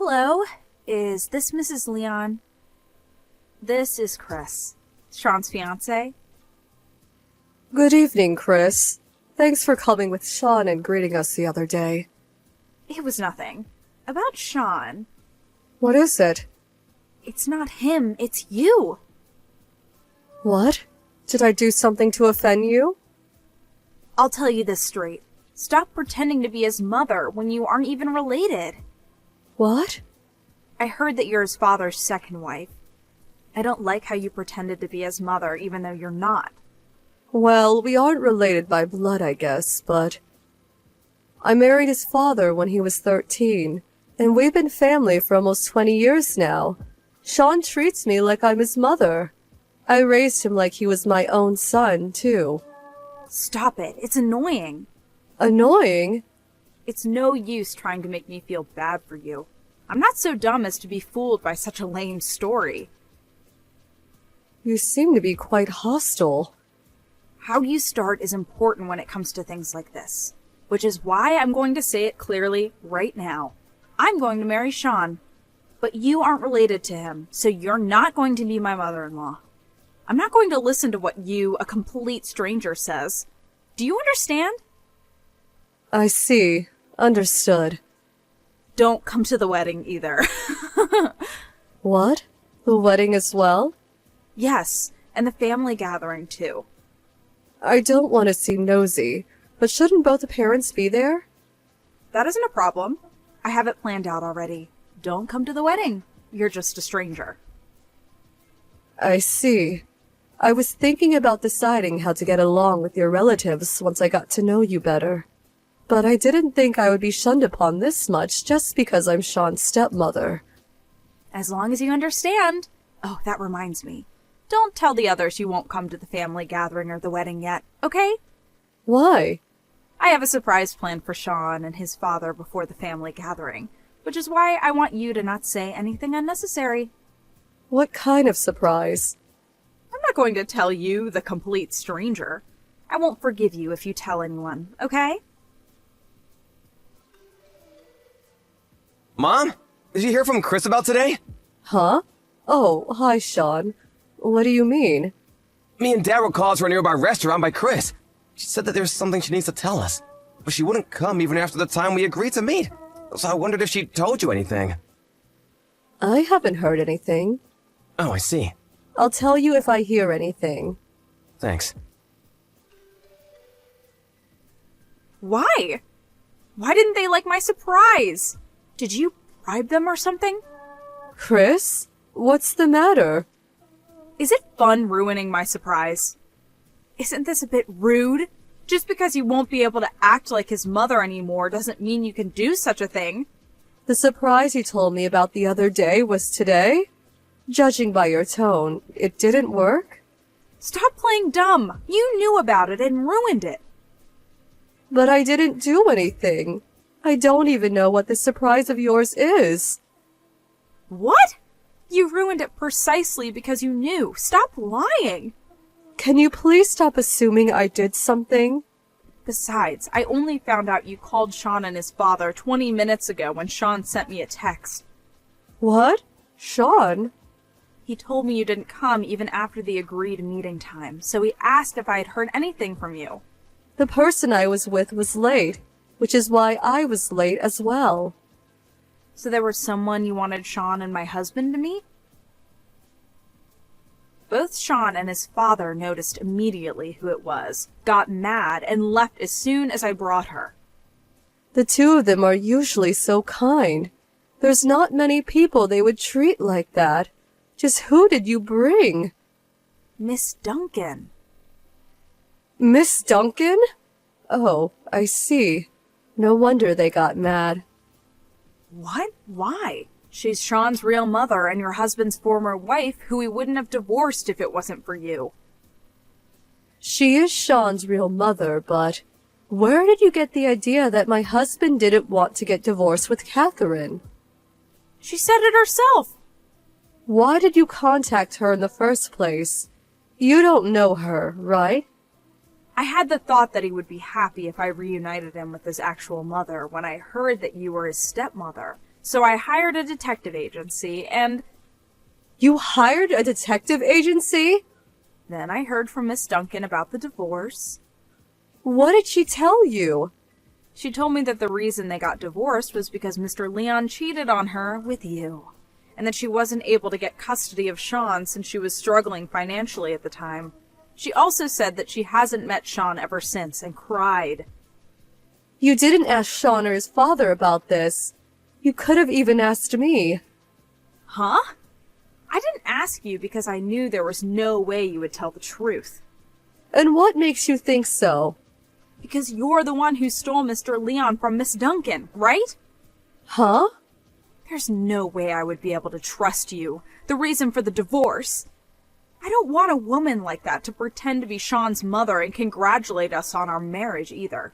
Hello, is this Mrs. Leon? This is Chris, Sean's fiancé. Good evening, Chris. Thanks for coming with Sean and greeting us the other day. It was nothing. About Sean. What is it? It's not him, it's you. What? Did I do something to offend you? I'll tell you this straight. Stop pretending to be his mother when you aren't even related. What? I heard that you're his father's second wife. I don't like how you pretended to be his mother even though you're not. Well, we aren't related by blood, I guess, but... I married his father when he was 13, and we've been family for almost 20 years now. Sean treats me like I'm his mother. I raised him like he was my own son, too. Stop it. It's annoying. Annoying? It's no use trying to make me feel bad for you. I'm not so dumb as to be fooled by such a lame story. You seem to be quite hostile. How you start is important when it comes to things like this, which is why I'm going to say it clearly right now. I'm going to marry Sean, but you aren't related to him, so you're not going to be my mother-in-law. I'm not going to listen to what you, a complete stranger, says. Do you understand? I see. Understood. Don't come to the wedding either. What? The wedding as well? Yes, and the family gathering too. I don't want to seem nosy, but shouldn't both the parents be there? That isn't a problem. I have it planned out already. Don't come to the wedding. You're just a stranger. I see. I was thinking about deciding how to get along with your relatives once I got to know you better. But I didn't think I would be shunned upon this much just because I'm Sean's stepmother. As long as you understand. Oh, that reminds me. Don't tell the others you won't come to the family gathering or the wedding yet, okay? Why? I have a surprise planned for Sean and his father before the family gathering, which is why I want you to not say anything unnecessary. What kind of surprise? I'm not going to tell you, the complete stranger. I won't forgive you if you tell anyone, okay? Mom? Did you hear from Chris about today? Huh? Oh, hi, Sean. What do you mean? Me and Dad were called to a nearby restaurant by Chris. She said that there's something she needs to tell us, but she wouldn't come even after the time we agreed to meet. So I wondered if she told you anything. I haven't heard anything. Oh, I see. I'll tell you if I hear anything. Thanks. Why? Why didn't they like my surprise? Did you bribe them or something? Chris? What's the matter? Is it fun ruining my surprise? Isn't this a bit rude? Just because you won't be able to act like his mother anymore doesn't mean you can do such a thing. The surprise you told me about the other day was today? Judging by your tone, it didn't work? Stop playing dumb. You knew about it and ruined it. But I didn't do anything. I don't even know what this surprise of yours is. What? You ruined it precisely because you knew. Stop lying. Can you please stop assuming I did something? Besides, I only found out you called Sean and his father 20 minutes ago when Sean sent me a text. What? Sean? He told me you didn't come even after the agreed meeting time, so he asked if I had heard anything from you. The person I was with was late, which is why I was late as well. So there was someone you wanted Sean and my husband to meet? Both Sean and his father noticed immediately who it was, got mad, and left as soon as I brought her. The two of them are usually so kind. There's not many people they would treat like that. Just who did you bring? Miss Duncan. Miss Duncan? Oh, I see. No wonder they got mad. What? Why? She's Sean's real mother and your husband's former wife, who he wouldn't have divorced if it wasn't for you. She is Sean's real mother, but where did you get the idea that my husband didn't want to get divorced with Catherine? She said it herself. Why did you contact her in the first place? You don't know her, right? I had the thought that he would be happy if I reunited him with his actual mother when I heard that you were his stepmother, So I hired a detective agency, and You hired a detective agency? then I heard from Miss Duncan about the divorce. What did she tell you? She told me that the reason they got divorced was because Mr. Leon cheated on her with you, and that she wasn't able to get custody of Sean since she was struggling financially at the time. She also said that she hasn't met Sean ever since and cried. You didn't ask Sean or his father about this. You could have even asked me. Huh? I didn't ask you because I knew there was no way you would tell the truth. And what makes you think so? Because you're the one who stole Mr. Leon from Miss Duncan, right? Huh? There's no way I would be able to trust you. The reason for the divorce. I don't want a woman like that to pretend to be Sean's mother and congratulate us on our marriage either.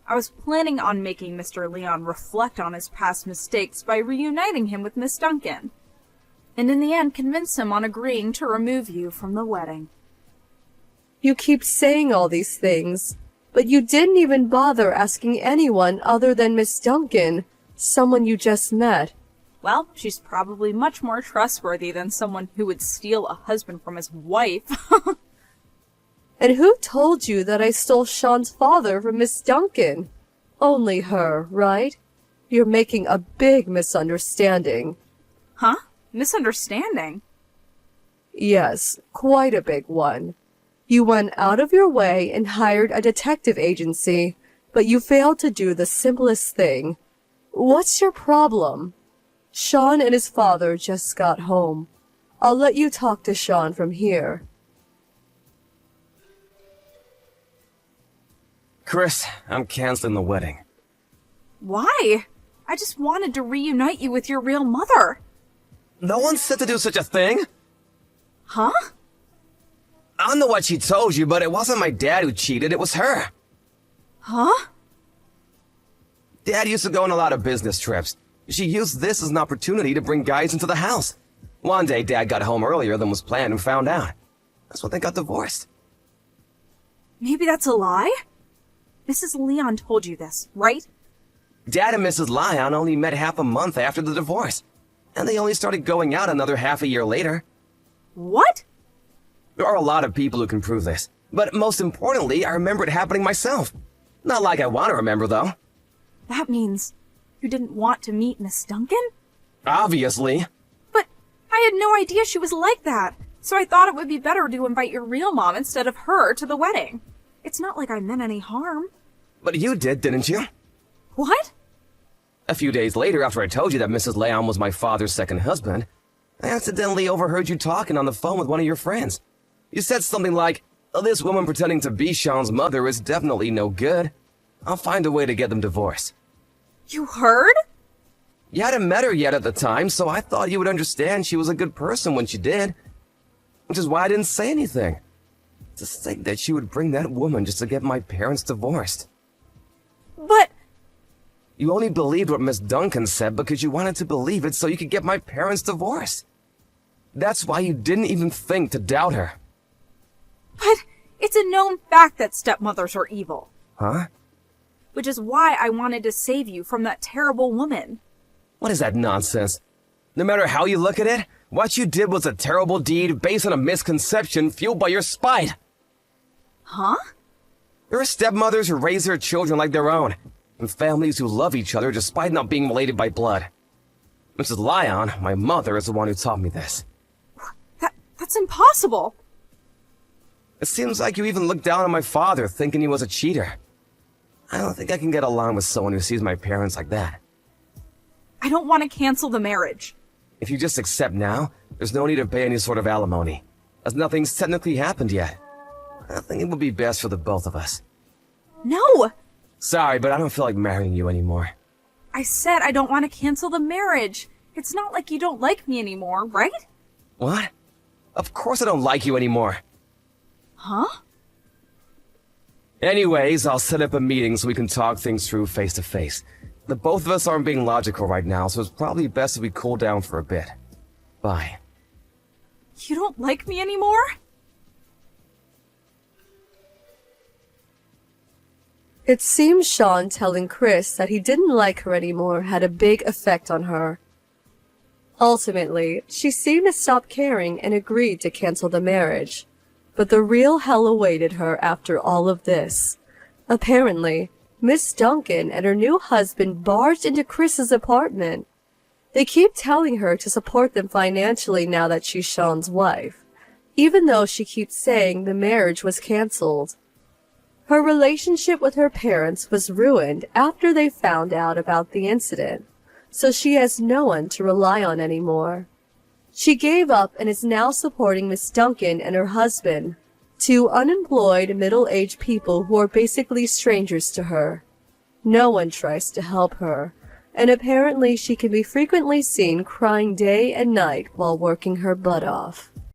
I was planning on making Mr. Leon reflect on his past mistakes by reuniting him with Miss Duncan, and in the end convince him on agreeing to remove you from the wedding. You keep saying all these things, but you didn't even bother asking anyone other than Miss Duncan, someone you just met. Well, she's probably much more trustworthy than someone who would steal a husband from his wife. And who told you that I stole Sean's father from Miss Duncan? Only her, right? You're making a big misunderstanding. Huh? Misunderstanding? Yes, quite a big one. You went out of your way and hired a detective agency, but you failed to do the simplest thing. What's your problem? Sean and his father just got home. I'll let you talk to Sean from here. Chris, I'm canceling the wedding. Why? I just wanted to reunite you with your real mother. No one said to do such a thing. Huh? I don't know what she told you, but it wasn't my dad who cheated, it was her. Huh? Dad used to go on a lot of business trips. She used this as an opportunity to bring guys into the house. One day, Dad got home earlier than was planned and found out. That's when they got divorced. Maybe that's a lie? Mrs. Leon told you this, right? Dad and Mrs. Lyon only met half a month after the divorce, and they only started going out another half a year later. What? There are a lot of people who can prove this, but most importantly, I remember it happening myself. Not like I want to remember, though. That means you didn't want to meet Miss Duncan? Obviously. But I had no idea she was like that, so I thought it would be better to invite your real mom instead of her to the wedding. It's not like I meant any harm. But you did, didn't you? What? A few days later, after I told you that Mrs. Leon was my father's second husband, I accidentally overheard you talking on the phone with one of your friends. You said something like, "Oh, this woman pretending to be Sean's mother is definitely no good. I'll find a way to get them divorced." You heard? You hadn't met her yet at the time, so I thought you would understand she was a good person when she did. Which is why I didn't say anything. To think that she would bring that woman just to get my parents divorced. But You only believed what Miss Duncan said because you wanted to believe it so you could get my parents divorced. That's why you didn't even think to doubt her. it's a known fact that stepmothers are evil. Huh? Which is why I wanted to save you from that terrible woman. What is that nonsense? No matter how you look at it, what you did was a terrible deed based on a misconception fueled by your spite. Huh? There are stepmothers who raise their children like their own, and families who love each other despite not being related by blood. Mrs. Lyon, my mother, is the one who taught me this. That's impossible. It seems like you even looked down on my father, thinking he was a cheater. I don't think I can get along with someone who sees my parents like that. I don't want to cancel the marriage. If you just accept now, there's no need to pay any sort of alimony, as nothing's technically happened yet. I think it would be best for the both of us. No! Sorry, but I don't feel like marrying you anymore. I said I don't want to cancel the marriage. It's not like you don't like me anymore, right? What? Of course I don't like you anymore. Huh? Anyways, I'll set up a meeting so we can talk things through face to face. The both of us aren't being logical right now, so it's probably best if we cool down for a bit. Bye. You don't like me anymore? It seems Sean telling Chris that he didn't like her anymore had a big effect on her. Ultimately, she seemed to stop caring and agreed to cancel the marriage. But the real hell awaited her after all of this. Apparently, Miss Duncan and her new husband barged into Chris's apartment. They keep telling her to support them financially now that she's Sean's wife, even though she keeps saying the marriage was canceled. Her relationship with her parents was ruined after they found out about the incident, so she has no one to rely on anymore. She gave up and is now supporting Miss Duncan and her husband, two unemployed middle-aged people who are basically strangers to her. No one tries to help her, and apparently she can be frequently seen crying day and night while working her butt off.